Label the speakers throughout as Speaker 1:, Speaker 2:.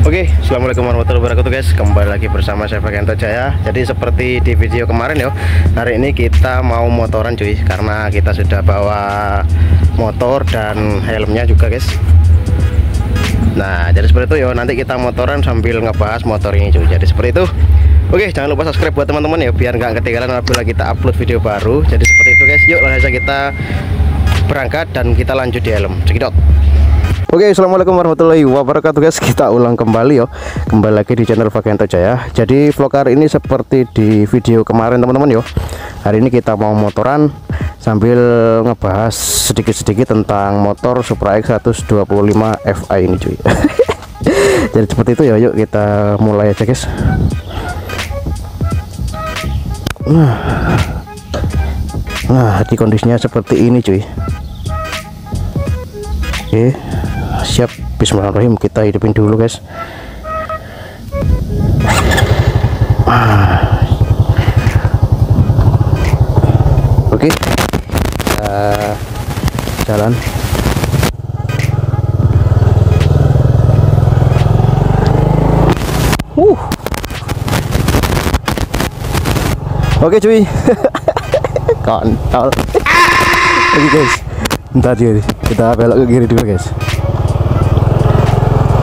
Speaker 1: Oke, assalamualaikum warahmatullahi wabarakatuh guys. Kembali lagi bersama saya Fakento Jaya. Jadi seperti di video kemarin ya, hari ini kita mau motoran cuy, karena kita sudah bawa motor dan helmnya juga guys. Nah jadi seperti itu ya, nanti kita motoran sambil ngebahas motor ini cuy. Jadi seperti itu. Oke, jangan lupa subscribe buat teman-teman ya, biar nggak ketinggalan apabila kita upload video baru. Jadi seperti itu guys, yuk langsung kita berangkat dan kita lanjut di helm. Cekidot. Oke, assalamualaikum warahmatullahi wabarakatuh guys. Kita ulang kembali yo, kembali lagi di channel Fakento Jaya. Jadi vlog hari ini seperti di video kemarin teman-teman yo. Hari ini kita mau motoran sambil ngebahas sedikit-sedikit tentang motor Supra X 125 Fi ini cuy. Jadi seperti itu ya, yuk kita mulai aja guys. Nah, di kondisinya seperti ini cuy. Oke, siap. Bismillahirrahmanirrahim, kita hidupin dulu guys. Oke, kita jalan. Oke cuy. Kontol. Oke guys, bentar cuy, kita belok ke kiri dulu guys.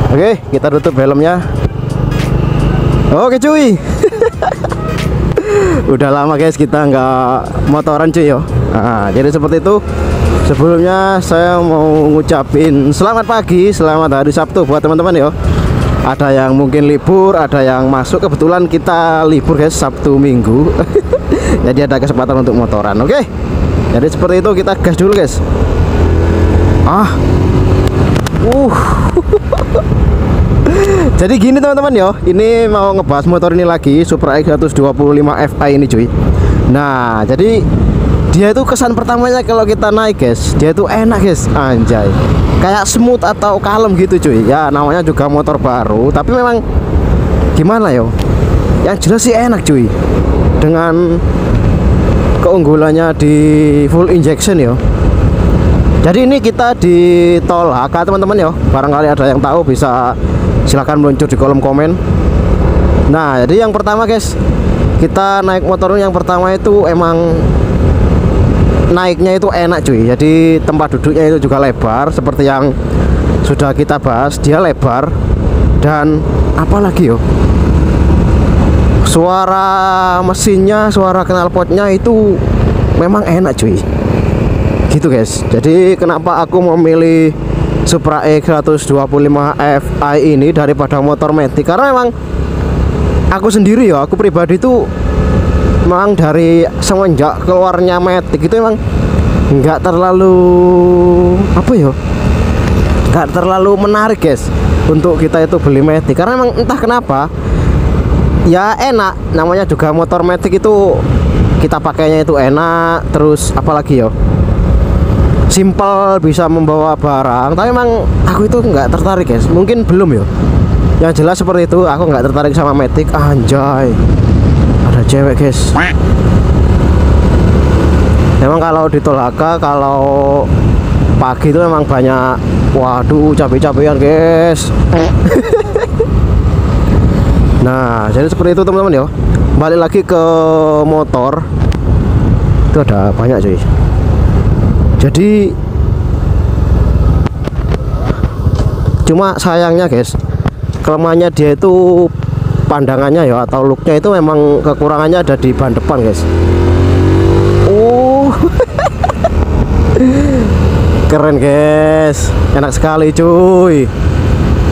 Speaker 1: Oke, kita tutup helmnya. Oke cuy. Udah lama guys kita nggak motoran cuy yo. Nah, jadi seperti itu. Sebelumnya saya mau ngucapin selamat pagi, selamat hari Sabtu buat teman-teman yo. Ada yang mungkin libur, ada yang masuk. Kebetulan kita libur guys, Sabtu Minggu. Jadi ada kesempatan untuk motoran. Oke, jadi seperti itu, kita gas dulu guys. Jadi gini teman-teman yo, ini mau ngebahas motor ini lagi, Supra X 125 Fi ini cuy. Nah jadi dia itu kesan pertamanya kalau kita naik guys, dia itu enak guys, anjay, kayak smooth atau kalem gitu cuy. Ya namanya juga motor baru, tapi memang gimana yo, yang jelas sih enak cuy. Dengan keunggulannya di full injection yo. Jadi ini kita di tol HK teman-teman yo, barangkali ada yang tahu bisa silahkan meluncur di kolom komen. Nah jadi yang pertama guys, kita naik motor yang pertama itu emang naiknya itu enak cuy. Jadi tempat duduknya itu juga lebar, seperti yang sudah kita bahas, dia lebar. Dan apalagi yo, suara mesinnya, suara knalpotnya itu memang enak cuy, gitu guys. Jadi kenapa aku memilih Supra X 125 Fi ini daripada motor Matic, karena memang aku sendiri ya, aku pribadi itu memang dari semenjak keluarnya Matic itu memang nggak terlalu apa ya, nggak terlalu menarik guys untuk kita itu beli Matic, karena memang entah kenapa ya enak, namanya juga motor Matic itu kita pakainya itu enak, terus apalagi ya, simple, bisa membawa barang. Tapi memang aku itu nggak tertarik guys, mungkin belum ya, yang jelas seperti itu, aku nggak tertarik sama Matic. Anjay, ada cewek guys. Memang kalau di tol HK kalau pagi itu memang banyak, waduh, capek-capekan guys. Nah jadi seperti itu teman-teman ya. Balik lagi ke motor, itu ada banyak cuy. Jadi cuma sayangnya guys, kelemahannya dia itu pandangannya ya, atau looknya itu memang kekurangannya ada di ban depan guys. Keren guys, enak sekali cuy.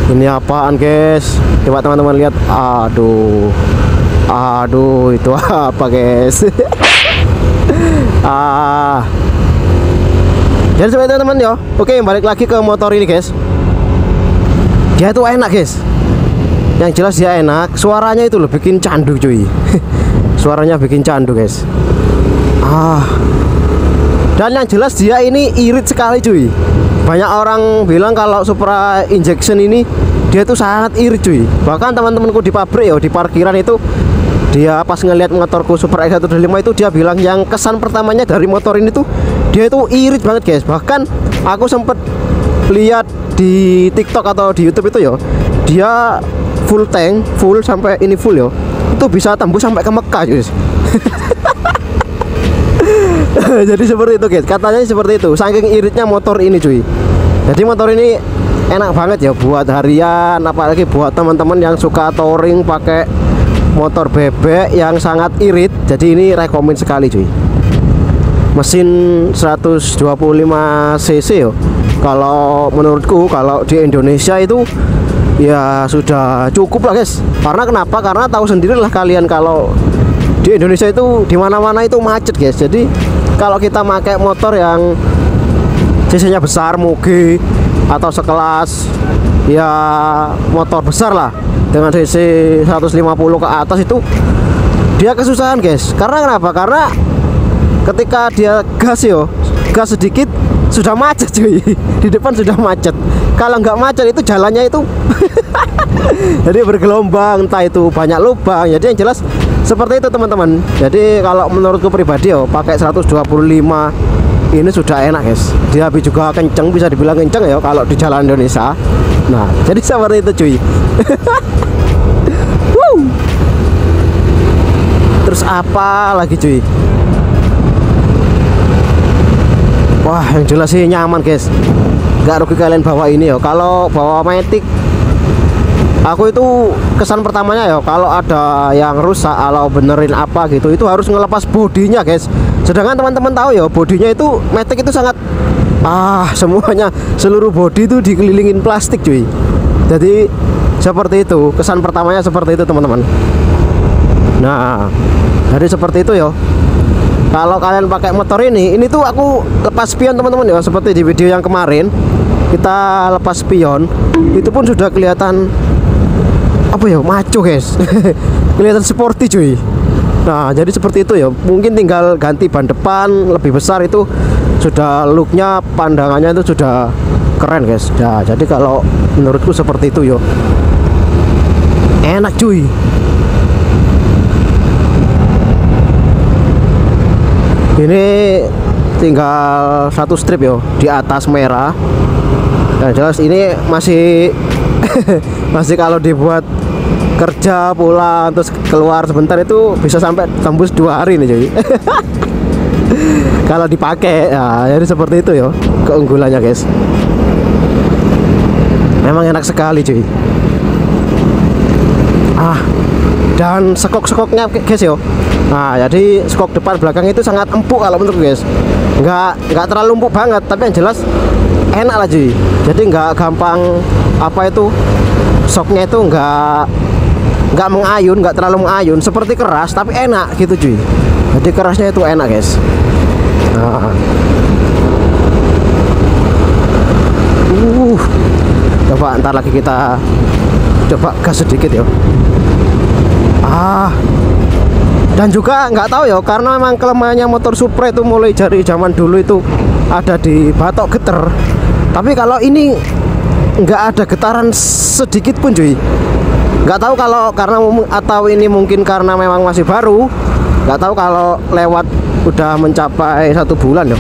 Speaker 1: Ini apaan guys, coba teman-teman lihat. Aduh itu apa guys. Jadi seperti itu teman yo. Oke, balik lagi ke motor ini guys. Dia tuh enak guys, yang jelas dia enak. Suaranya itu loh bikin candu cuy. Suaranya bikin candu guys. Dan yang jelas dia ini irit sekali cuy. Banyak orang bilang kalau Supra injection ini dia tuh sangat irit cuy. Bahkan teman-temanku di pabrik ya, di parkiran itu, dia pas ngelihat motorku Supra X 125 itu, dia bilang yang kesan pertamanya dari motor ini tuh dia itu irit banget guys. Bahkan aku sempet lihat
Speaker 2: di TikTok atau di YouTube itu ya, dia full tank, full sampai ini full ya, itu bisa tembus sampai ke Mekah guys. Jadi seperti itu guys, katanya seperti itu, saking iritnya motor ini cuy. Jadi motor ini enak banget ya buat harian, apalagi buat teman-teman yang suka touring pakai motor bebek yang sangat irit. Jadi ini rekomen sekali cuy. Mesin 125 cc yo. Kalau menurutku kalau di Indonesia itu ya sudah cukup lah guys. Karena kenapa? Karena tahu sendirilah kalian kalau di Indonesia itu dimana-mana itu macet guys. Jadi kalau kita pakai motor yang cc-nya besar, moge atau sekelas ya motor besar lah dengan cc 150 ke atas, itu dia kesusahan guys. Karena kenapa? Karena ketika dia gas sedikit sudah macet cuy. Di depan sudah macet. Kalau nggak macet itu jalannya itu jadi bergelombang, entah itu banyak lubang. Jadi yang jelas seperti itu teman-teman. Jadi kalau menurutku pribadi pakai 125 ini sudah enak guys. Dia juga kenceng, bisa dibilang kenceng ya kalau di jalan Indonesia. Nah jadi seperti itu cuy. Terus apa lagi cuy? Wah yang jelas sih nyaman guys, nggak rugi kalian bawa ini ya. Kalau bawa Matic, aku itu kesan pertamanya ya kalau ada yang rusak atau benerin apa gitu, itu harus ngelepas bodinya guys. Sedangkan teman-teman tahu ya, bodinya itu Matic itu sangat semuanya, seluruh bodi itu dikelilingin plastik cuy. Jadi seperti itu, kesan pertamanya seperti itu teman-teman. Nah jadi seperti itu ya. Kalau kalian pakai motor ini tuh aku lepas spion teman-teman ya, seperti di video yang kemarin kita lepas spion, itu pun sudah kelihatan apa ya, maco guys. Kelihatan sporty cuy. Nah jadi seperti itu ya, mungkin tinggal ganti ban depan lebih besar, itu sudah looknya, pandangannya itu sudah keren guys. Nah jadi kalau menurutku seperti itu yo, enak cuy. Ini tinggal satu strip yo di atas merah. Nah jelas ini masih masih kalau dibuat kerja pulang terus keluar sebentar itu bisa sampai tembus 2 hari nih cuy. Kalau dipakai ya, jadi seperti itu yo keunggulannya guys. Memang enak sekali cuy. Dan skok-skoknya guys yo. Nah jadi skok depan belakang itu sangat empuk kalau menurut guys. Nggak terlalu empuk banget, tapi yang jelas enak lah cuy. Jadi nggak gampang apa itu, skoknya itu nggak mengayun, nggak terlalu mengayun, seperti keras tapi enak gitu cuy. Jadi kerasnya itu enak guys. Coba ntar lagi kita coba gas sedikit ya. Dan juga nggak tahu ya, karena memang kelemahannya motor Supra itu mulai dari zaman dulu itu ada di batok getar. Tapi kalau ini nggak ada getaran sedikit pun cuy. Nggak tahu kalau karena atau ini mungkin karena memang masih baru. Nggak tahu kalau lewat udah mencapai 1 bulan ya.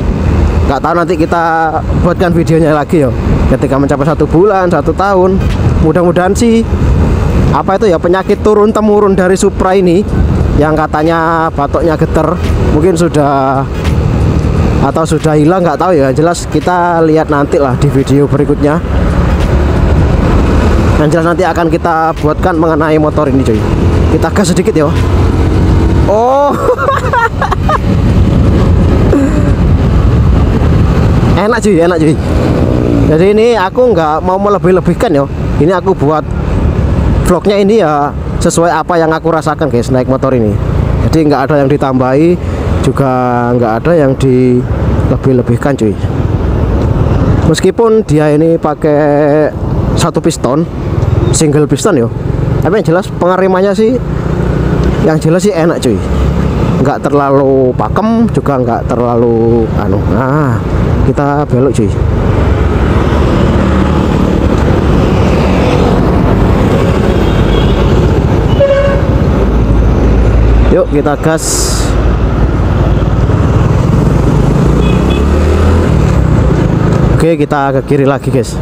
Speaker 2: Nggak tahu, nanti kita buatkan videonya lagi ya ketika mencapai 1 bulan, 1 tahun. Mudah-mudahan sih apa itu ya, penyakit turun temurun dari Supra ini yang katanya batoknya getar mungkin sudah atau sudah hilang, nggak tahu ya. Jelas kita lihat nanti lah di video berikutnya. Yang jelas nanti akan kita buatkan mengenai motor ini cuy. Kita gas sedikit ya. Enak cuy, enak cuy. Jadi ini aku nggak mau melebih-lebihkan ya. Ini aku buat vlognya ini ya sesuai apa yang aku rasakan guys naik motor ini. Jadi nggak ada yang ditambahi, juga nggak ada yang dilebih-lebihkan cuy. Meskipun dia ini pakai 1 piston, single piston yo, tapi yang jelas pengeremannya sih, yang jelas sih enak cuy. Nggak terlalu pakem, juga nggak terlalu Nah kita belok cuy. Yuk kita gas. Oke, kita ke kiri lagi guys.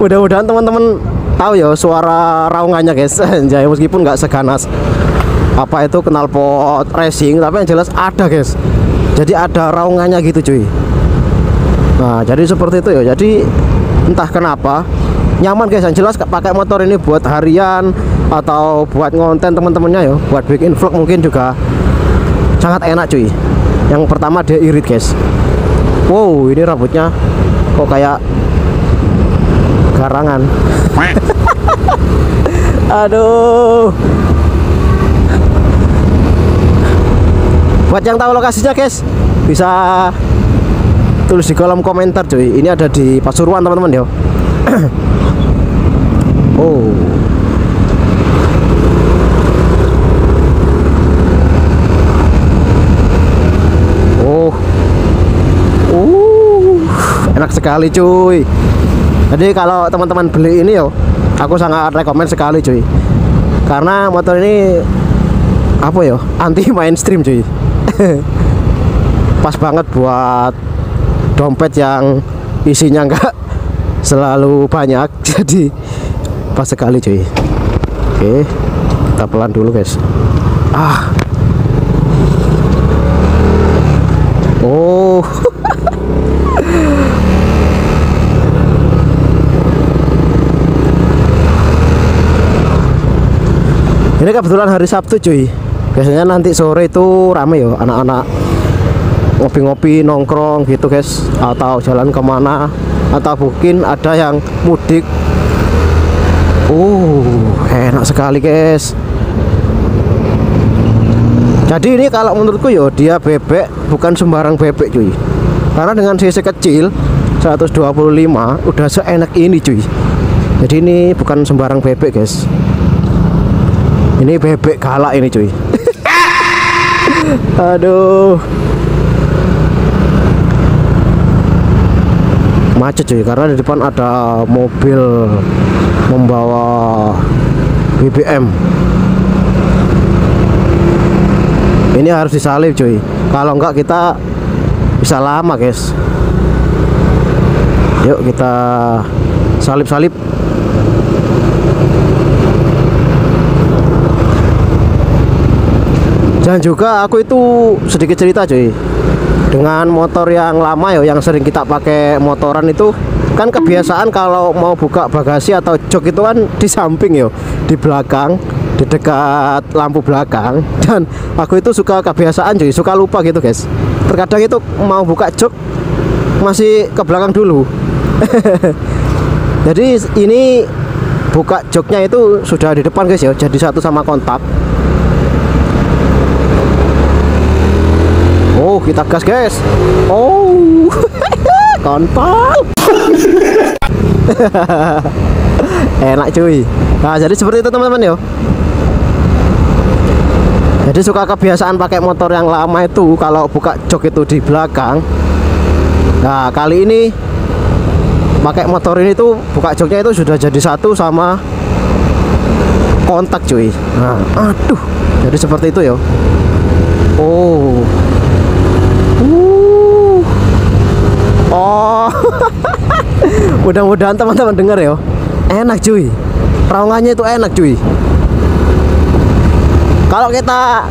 Speaker 2: Mudah-mudahan teman-teman tahu ya suara raungannya guys. Anjay, meskipun nggak seganas apa itu knalpot racing, tapi yang jelas ada guys. Jadi ada raungannya gitu cuy. Nah jadi seperti itu ya. Jadi entah kenapa nyaman guys. Yang jelas pakai motor ini buat harian atau buat ngonten teman-temannya ya, buat bikin vlog mungkin juga sangat enak cuy. Yang pertama dia irit guys. Wow, ini rambutnya kok kayak garangan. Aduh. Buat yang tahu lokasinya guys, bisa tulis di kolom komentar cuy. Ini ada di Pasuruan teman-teman ya. Oh. Enak sekali cuy. Jadi kalau teman-teman beli ini yo, aku sangat rekomen sekali cuy. Karena motor ini apa yo, anti mainstream cuy. Pas banget buat dompet yang isinya enggak selalu banyak. Jadi pas sekali cuy. Oke, kita pelan dulu guys. Oh. Ini kebetulan hari Sabtu cuy. Biasanya nanti sore itu rame ya, anak-anak ngopi-ngopi nongkrong gitu guys, atau jalan kemana, atau mungkin ada yang mudik. Enak sekali guys. Jadi ini kalau menurutku ya, dia bebek bukan sembarang bebek cuy. Karena dengan cc kecil 125 udah seenak ini cuy. Jadi ini bukan sembarang bebek guys. Ini bebek galak ini cuy. Aduh. Macet cuy, karena di depan ada mobil membawa BBM. Ini harus disalip cuy. Kalau enggak kita bisa lama guys. Yuk kita salip-salip. Dan juga aku itu sedikit cerita cuy, dengan motor yang lama ya, yang sering kita pakai motoran itu kan kebiasaan kalau mau buka bagasi atau jok itu kan di samping ya, di belakang, di dekat lampu belakang. Dan aku itu suka kebiasaan cuy, suka lupa gitu guys. Terkadang itu mau buka jok masih ke belakang dulu. Jadi ini buka joknya itu sudah di depan guys ya, jadi satu sama kontak. Oh, kita gas guys. Oh. Kontol. Enak cuy. Nah jadi seperti itu teman-teman yo. Jadi suka kebiasaan pakai motor yang lama itu kalau buka jok itu di belakang. Nah kali ini pakai motor ini tuh buka joknya itu sudah jadi satu sama kontak cuy. Nah aduh, jadi seperti itu yo. Oh. Oh. Mudah-mudahan teman-teman dengar ya. Enak cuy. Raungannya itu enak cuy. Kalau kita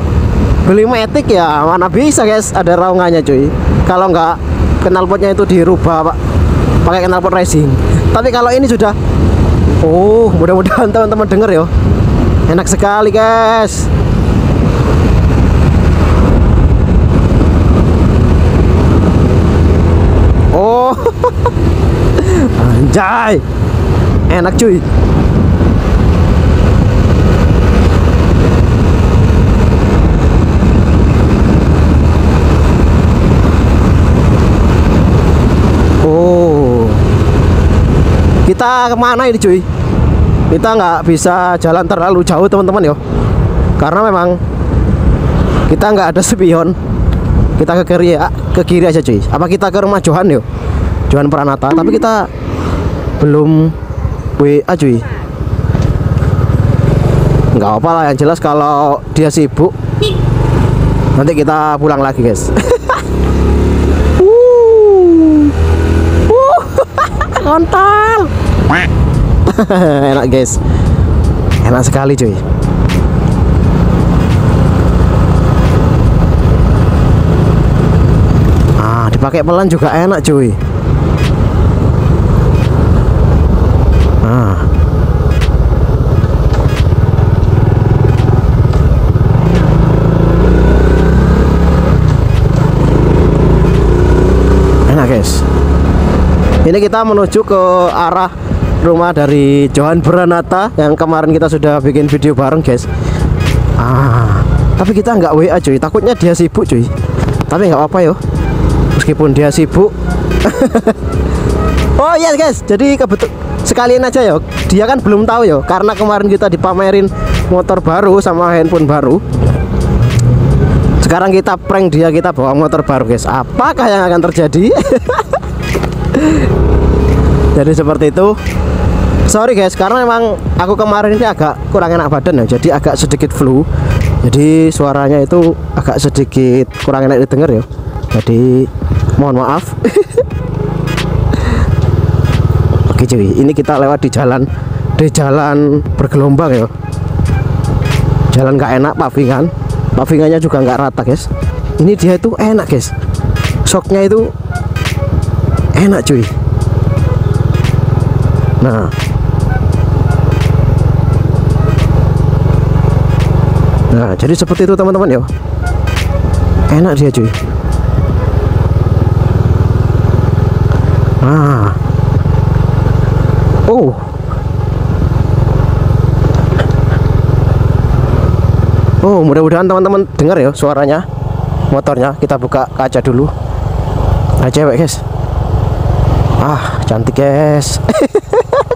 Speaker 2: beli Matic ya mana bisa guys ada raungannya cuy. Kalau nggak knalpotnya itu dirubah Pak, pakai knalpot racing. Tapi kalau ini sudah. Oh, mudah-mudahan teman-teman dengar ya. Enak sekali guys. Oh. Anjay. Enak cuy. Oh. Kita kemana ini cuy? Kita nggak bisa jalan terlalu jauh teman-teman yo. Karena memang kita nggak ada spion. Kita ke kiri aja cuy. Apa kita ke rumah Johan yo? Johan Pranata. Tapi kita belum WA cuy. Nggak apa lah, yang jelas kalau dia sibuk nanti kita pulang lagi guys. kontol. Enak guys, enak sekali cuy. Dipakai pelan juga enak cuy. Enak guys. Ini kita menuju ke arah rumah dari Johan Branata yang kemarin kita sudah bikin video bareng guys. Tapi kita nggak WA cuy, takutnya dia sibuk cuy. Tapi nggak apa-apa yo, meskipun dia sibuk. Oh iya guys, jadi sekalian aja yo, dia kan belum tahu yo, karena kemarin kita dipamerin motor baru sama handphone baru. Sekarang kita prank dia, kita bawa motor baru guys. Apakah yang akan terjadi? Jadi seperti itu. Sorry guys, karena memang aku kemarin ini agak kurang enak badan ya, jadi agak sedikit flu. Jadi suaranya itu agak sedikit kurang enak didengar ya. Jadi mohon maaf. Oke cuy, ini kita lewat di jalan bergelombang ya. Jalan nggak enak, pavingannya juga nggak rata guys. Ini dia itu enak guys, shocknya itu enak cuy. Nah jadi seperti itu teman-teman ya, enak dia cuy. Mudah-mudahan teman-teman dengar ya suaranya motornya. Kita buka kaca dulu. Cewek guys, cantik guys.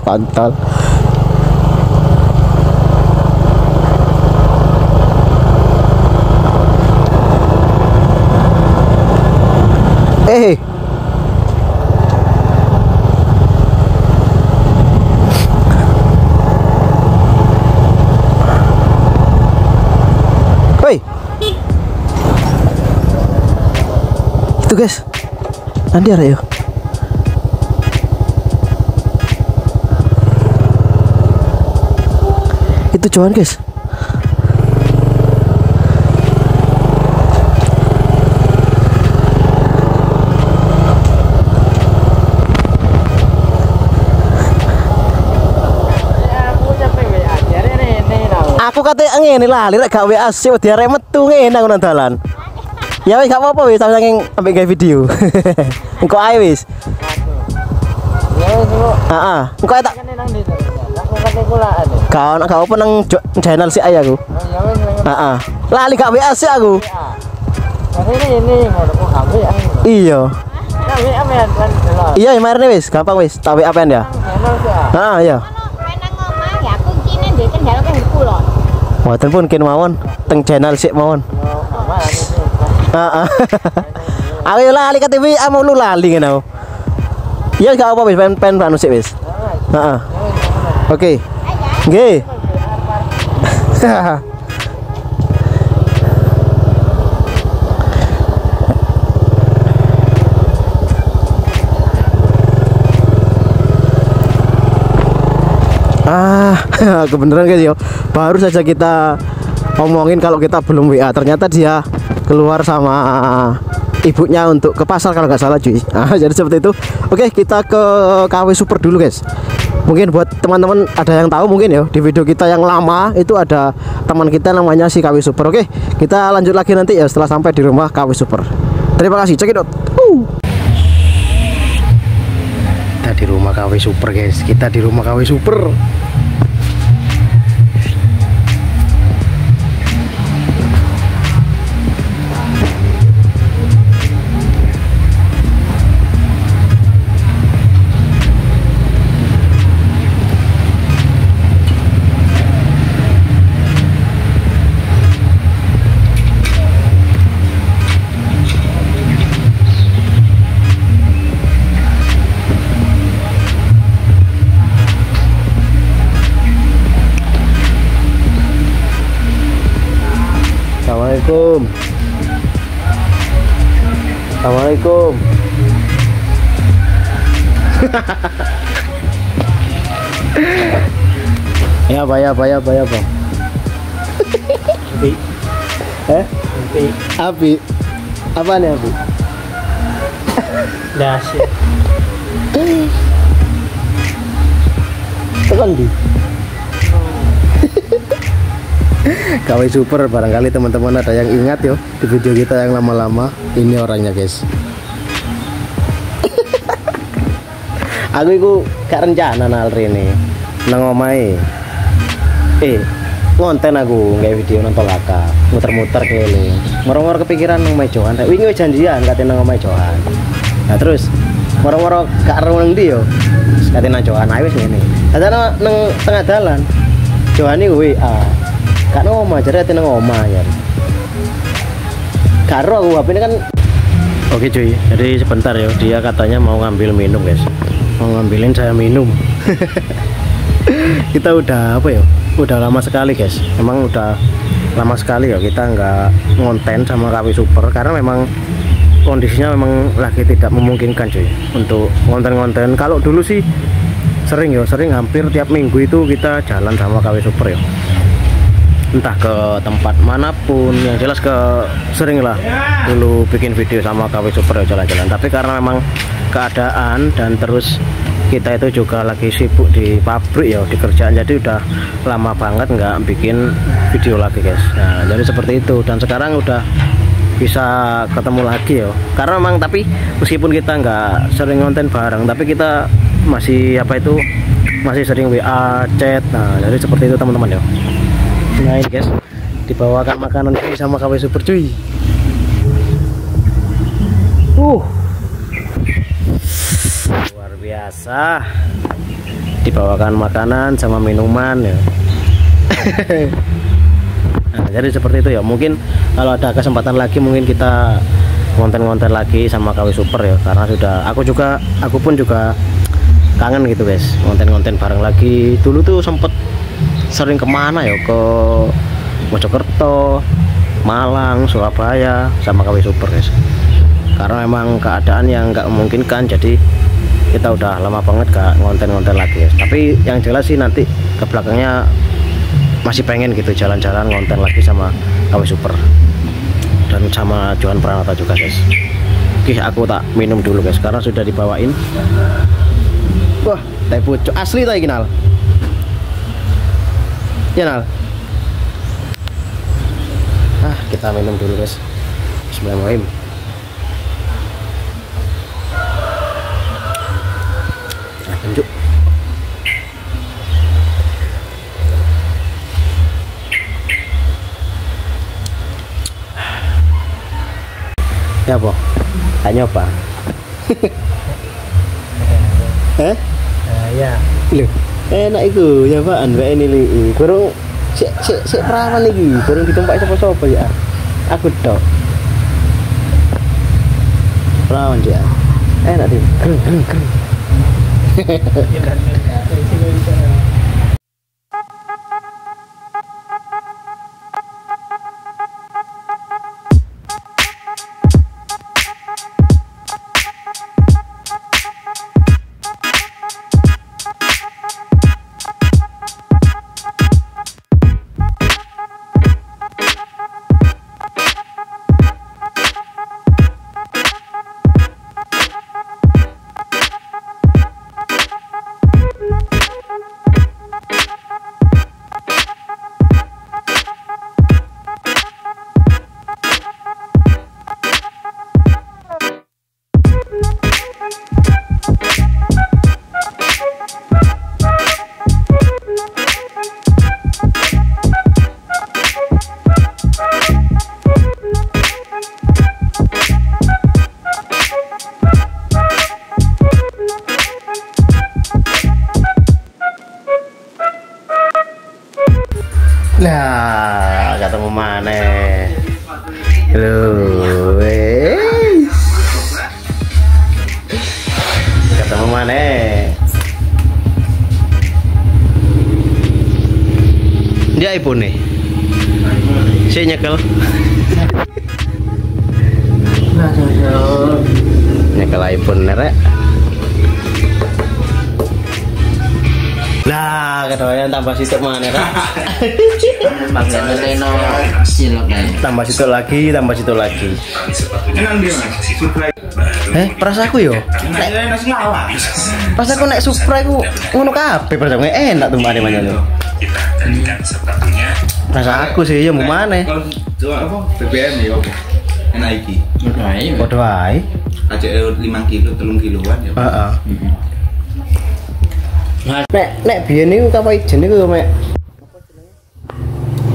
Speaker 2: Pantal. Itu guys, nanti ada yuk. Itu Johan guys. Aku kata ngene lah, lirik gak WA sih dia arek metu ngene aku nang dalan. Ya wis gak apa-apa wis, saking ambek gawe video. Engko ae wis. Ya wis kok. Engko tak kene nang ndi. Aku kate kulaan. Gak apa nang channel sik ae aku. Ya wis. Lali gak WA sik aku. Ini ngono kok gak WA. Iya. Gak WA men kan. Iya, marene wis, gampang wis. Tak WA pen ya. Iya. Mboten pun kin mawon teng channel sik mawon. Aku lali ke TV, mau lu lali ngene. Iya gak apa wis pen anu sik wis. Oke. Nggih. Kebenaran guys yo. Baru saja kita ngomongin kalau kita belum WA, ternyata dia keluar sama ibunya untuk ke pasar kalau nggak salah cuy. Jadi seperti itu. Oke, kita ke KW Super dulu guys. Mungkin buat teman-teman ada yang tahu mungkin ya, di video kita yang lama itu ada teman kita namanya si KW Super. Oke, kita lanjut lagi nanti ya setelah sampai di rumah KW Super. Terima kasih, cekidot.
Speaker 1: Kita di rumah KW Super guys. Kita di rumah KW Super. Assalamualaikum. Ya apa? Api. Apa nih api?
Speaker 3: Dahsyat.
Speaker 1: Tekan di. KW Super, barangkali teman-teman ada yang ingat yo di video kita yang lama-lama. Ini orangnya guys. Aku itu gak rencana nalri ini nang omahe. Ngonten aku nggak video nonton laka muter-muter keliling. Moro-moro kepikiran nang omahe Johan. Wingi wis janjian katene nang omahe Johan. Nah terus moro-moro gak ero nang ndi yo. Katene nang Johan ae wis ngene. Ada nang tengah dalan. Johan iki WA. Gak nang omah jare katene nang omah ya. Karo aku HP ini kan. Oke cuy, jadi sebentar ya, dia katanya mau ngambil minum guys, mau ngambilin saya minum. Kita udah apa ya, udah lama sekali guys, emang udah lama sekali ya kita nggak ngonten sama KW Super karena memang kondisinya memang lagi tidak memungkinkan cuy untuk ngonten-ngonten. Kalau dulu sih sering hampir tiap minggu itu kita jalan sama KW Super ya, entah ke tempat manapun, yang jelas sering lah dulu bikin video sama KW Super ya jalan-jalan. Tapi karena memang keadaan dan terus kita itu juga lagi sibuk di pabrik ya, di kerjaan, jadi udah lama banget nggak bikin video lagi guys. Nah jadi seperti itu, dan sekarang udah bisa ketemu lagi ya, karena memang tapi meskipun kita nggak sering ngonten bareng, tapi kita masih masih sering WA, chat. Nah jadi seperti itu teman-teman ya. Nah ini guys, dibawakan makanan ini sama KW Super cuy. Luar biasa, dibawakan makanan sama minuman ya. Nah jadi seperti itu ya, mungkin kalau ada kesempatan lagi mungkin kita ngonten-ngonten lagi sama KW Super ya, karena aku pun juga kangen gitu guys, ngonten-ngonten bareng lagi. Dulu tuh sempet sering kemana ya, ke Mojokerto, Malang, Surabaya sama KW Super guys, karena memang keadaan yang nggak memungkinkan, jadi kita udah lama banget gak ngonten-ngonten lagi guys. Tapi yang jelas sih nanti ke belakangnya masih pengen gitu jalan-jalan ngonten lagi sama KW Super dan sama Johan Pranata juga guys. Oke, aku tak minum dulu guys karena sudah dibawain. Wah, teh pucuk asli tadi kenal. Ya Nal. Kita minum dulu guys. Bismillahirrahmanirrahim. Lanjut. Ya po, tanya apa?
Speaker 3: Ya.
Speaker 1: Loh, enak itu ya Pak, ini li. Kurang sik perawan iki, kurang ditempak sapa-sapa ya. Aku tok. Perawan dia. Enak deh. Keren. Lah, ketemu mana? Halo, ketemu mana? Dia iPhone nih. Si nyekel. Nyekel iPhone nerek. Lah, kedoyan tambah situ mana kan?
Speaker 3: Bagian Reno cilok ya.
Speaker 1: Tambah situ lagi, tambah situ lagi.
Speaker 4: Enak dia Mas.
Speaker 1: Perasaku yo.
Speaker 4: Nasi lawas.
Speaker 1: Pas aku naik Supra aku ngono kabeh perasaku enak tuh mana tuh.
Speaker 4: Kita jadikan sepatunya.
Speaker 1: Rasa aku sih ya mau mana?
Speaker 4: Kalau apa BBM ya oke. Enak iki.
Speaker 1: Podo ae.
Speaker 4: Aja 5 kilo, 3 kiloan ya.
Speaker 1: Heeh. Nek biyen niku apa ijen niku mek.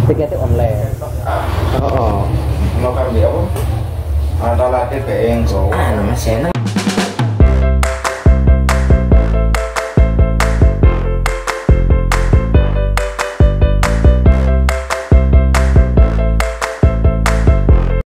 Speaker 1: Tiketnya online.
Speaker 4: Mau kan dia apa? Ada lagi BN kok.
Speaker 3: Mas enak.